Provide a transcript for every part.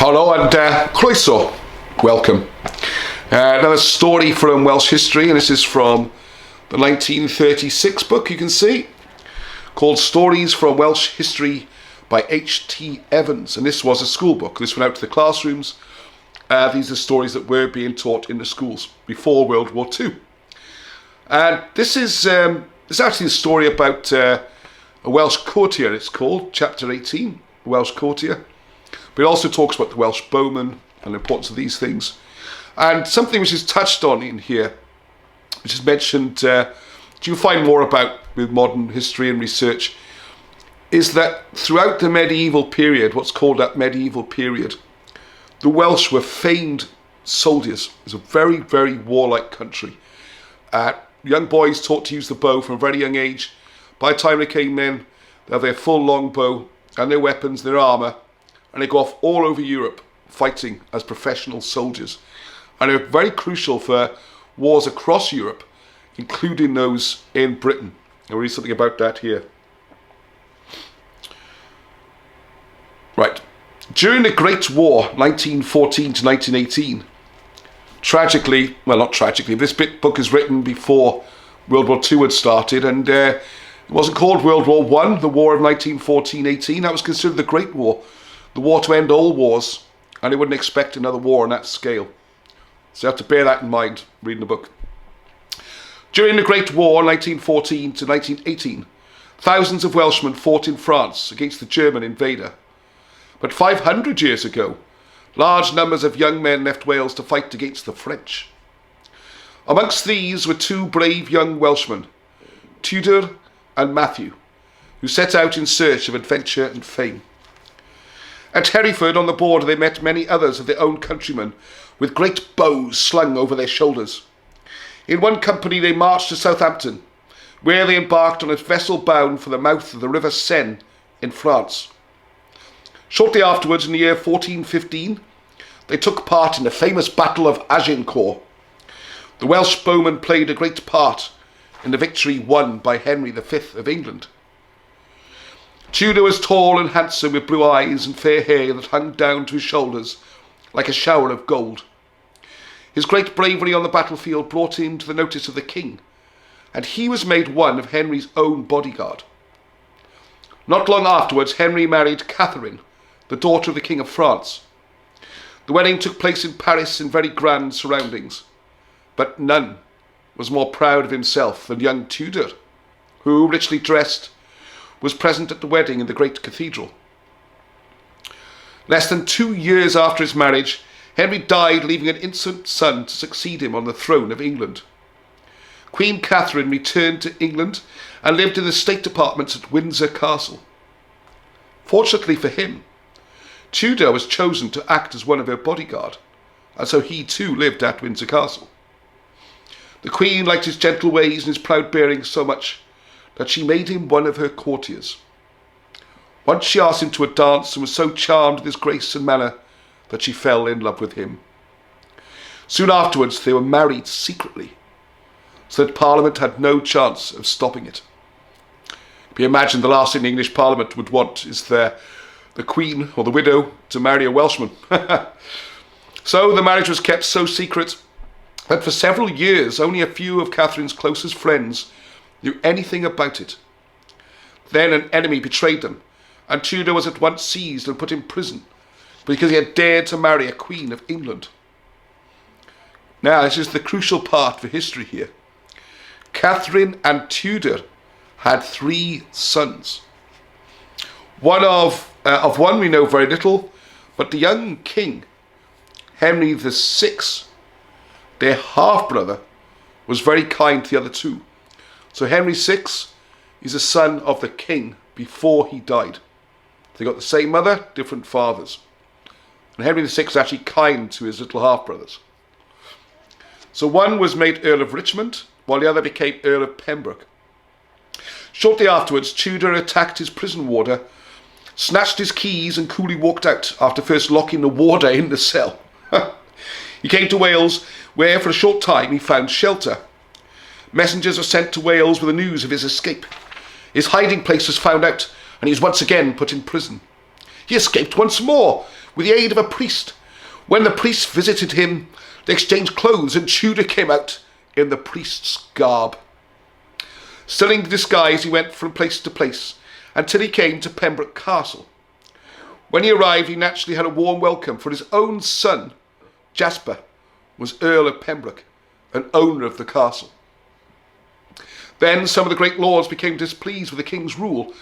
Hello and croeso, welcome. Another story from Welsh history, and this is from the 1936 book, you can see, called Stories from Welsh History by H.T. Evans. And this was a school book. This went out to the classrooms. These are stories that were being taught in the schools before World War II. And this is actually a story about a Welsh courtier, it's called, chapter 18, Welsh courtier. But it also talks about the Welsh bowman and the importance of these things. And something which is touched on in here, which is mentioned, you find more about with modern history and research, is that throughout the medieval period, what's called that medieval period, the Welsh were famed soldiers. It was a very, very warlike country. Young boys taught to use the bow from a very young age. By the time they came men, they have their full long bow and their weapons, their armour, and they go off all over Europe fighting as professional soldiers. And they're very crucial for wars across Europe, including those in Britain. I'll read something about that here. Right. During the Great War, 1914 to 1918, tragically, well, not tragically, this book is written before World War II had started, and it wasn't called World War I, the War of 1914-18. That was considered the Great War, the war to end all wars, and they wouldn't expect another war on that scale. So you have to bear that in mind, reading the book. During the Great War, 1914 to 1918, thousands of Welshmen fought in France against the German invader. But 500 years ago, large numbers of young men left Wales to fight against the French. Amongst these were two brave young Welshmen, Tudor and Matthew, who set out in search of adventure and fame. At Hereford on the border they met many others of their own countrymen with great bows slung over their shoulders. In one company they marched to Southampton, where they embarked on a vessel bound for the mouth of the River Seine in France. Shortly afterwards, in the year 1415, they took part in the famous Battle of Agincourt. The Welsh bowmen played a great part in the victory won by Henry V of England. Tudor was tall and handsome, with blue eyes and fair hair that hung down to his shoulders like a shower of gold. His great bravery on the battlefield brought him to the notice of the king, and he was made one of Henry's own bodyguard. Not long afterwards, Henry married Catherine, the daughter of the King of France. The wedding took place in Paris in very grand surroundings, but none was more proud of himself than young Tudor, who, richly dressed, was present at the wedding in the great cathedral. Less than 2 years after his marriage, Henry died, leaving an infant son to succeed him on the throne of England. Queen Catherine returned to England and lived in the state apartments at Windsor Castle. Fortunately for him, Tudor was chosen to act as one of her bodyguard, and so he too lived at Windsor Castle. The Queen liked his gentle ways and his proud bearing so much that she made him one of her courtiers. Once she asked him to a dance and was so charmed with his grace and manner that she fell in love with him. Soon afterwards they were married secretly, so that Parliament had no chance of stopping it. Can you imagine the last thing the English Parliament would want is the Queen or the widow to marry a Welshman. So the marriage was kept so secret that for several years only a few of Catherine's closest friends knew anything about it. Then an enemy betrayed them, and Tudor was at once seized and put in prison because he had dared to marry a Queen of England. Now, this is the crucial part for history here. Catherine and Tudor had 3 sons. Of one we know very little, but the young king, Henry VI, their half-brother, was very kind to the other 2. So Henry VI is a son of the king before he died. They got the same mother, different fathers. And Henry VI was actually kind to his little half-brothers. So one was made Earl of Richmond, while the other became Earl of Pembroke. Shortly afterwards, Tudor attacked his prison warder, snatched his keys and coolly walked out after first locking the warder in the cell. He came to Wales, where for a short time he found shelter. Messengers were sent to Wales with the news of his escape. His hiding place was found out, and he was once again put in prison. He escaped once more, with the aid of a priest. When the priest visited him, they exchanged clothes, and Tudor came out in the priest's garb. Still in disguise, he went from place to place until he came to Pembroke Castle. When he arrived, he naturally had a warm welcome, for his own son, Jasper, was Earl of Pembroke and owner of the castle. Then some of the great lords became displeased with the king's rule,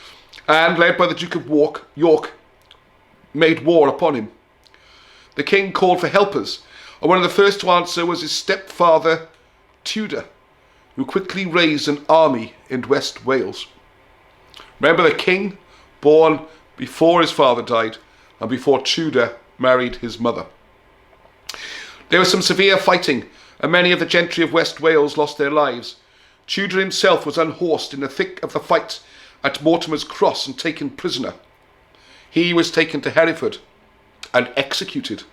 and, led by the Duke of York, made war upon him. The king called for helpers, and one of the first to answer was his stepfather, Tudor, who quickly raised an army in West Wales. Remember, the king, born before his father died and before Tudor married his mother. There was some severe fighting, and many of the gentry of West Wales lost their lives. Tudor himself was unhorsed in the thick of the fight at Mortimer's Cross and taken prisoner. He was taken to Hereford and executed.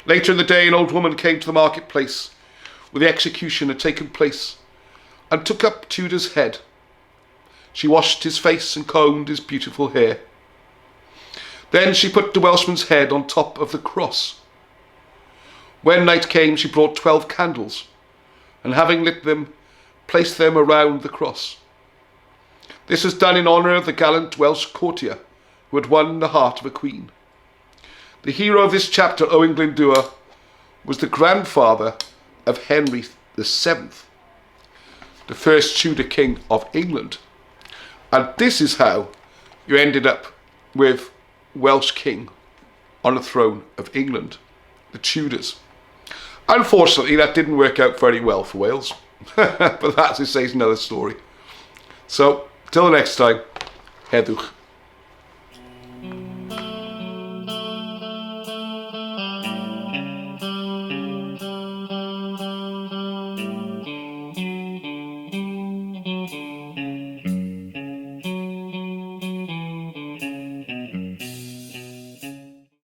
Later in the day, an old woman came to the marketplace where the execution had taken place and took up Tudor's head. She washed his face and combed his beautiful hair. Then she put the Welshman's head on top of the cross. When night came, she brought 12 candles, and having lit them, placed them around the cross. This was done in honour of the gallant Welsh courtier who had won the heart of a queen. The hero of this chapter, Owain Glyndŵr, was the grandfather of Henry VII, the first Tudor king of England. And this is how you ended up with Welsh king on the throne of England, the Tudors. Unfortunately, that didn't work out very well for Wales, but that, as I say, is another story. So, till the next time, heddwch.